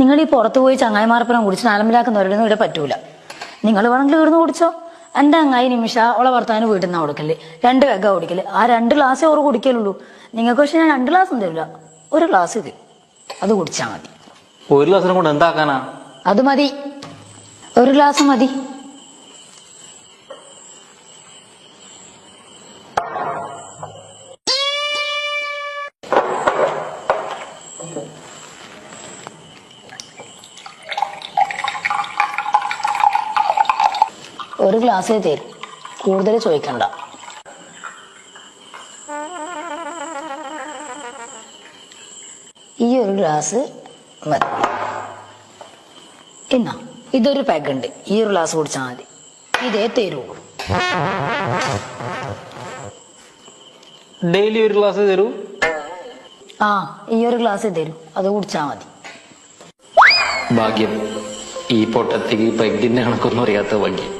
നിങ്ങൾ ഈ പുറത്തു പോയി ചങ്ങായിമാർപ്പുറം കുടിച്ച് നാലമ്പിലാക്കുന്നവരൊന്നും ഇവിടെ പറ്റൂല. നിങ്ങൾ വേണമെങ്കിൽ ഇവിടുന്ന് കുടിച്ചോ. എൻ്റെ അങ്ങായി നിമിഷ അവളെ ഭർത്താവിന് വീട്ടിൽ നിന്നാ കൊടുക്കല്, 2 വെഗ കുടിക്കല്. ആ 2 ഗ്ലാസ്സേ ഓറ് കുടിക്കലുള്ളൂ. നിങ്ങൾക്ക് പക്ഷെ ഞാൻ 2 ഗ്ലാസ് തരില്ല, 1 ഗ്ലാസ് തരും. അത് കുടിച്ചാൽ മതി. 1 ഗ്ലാസിനെ കൊണ്ട് എന്താക്കാനാ? അത് മതി, 1 ഗ്ലാസ് മതി. ഒരു ഗ്ലാസ്സേ തരും, കൂടുതൽ ചോദിക്കണ്ട. ഈ 1 ഗ്ലാസ് മതി. എന്നാ ഇതൊരു പാക്ക് ഉണ്ട്, ഈ 1 ഗ്ലാസ് കുടിച്ചാൽ മതി. ഇതേ തരുള്ളൂ. ഡെയിലി 1 ഗ്ലാസ് തരൂ? ആ, ഈ 1 ഗ്ലാസ് തരൂ, അത് കുടിച്ചാൽ മതി. ഭാഗ്യം, ഈ പൊട്ടത്തിക്ക് പെഗ്ഗിന്റെ കണക്കൊന്നും അറിയാത്ത ഭാഗ്യം.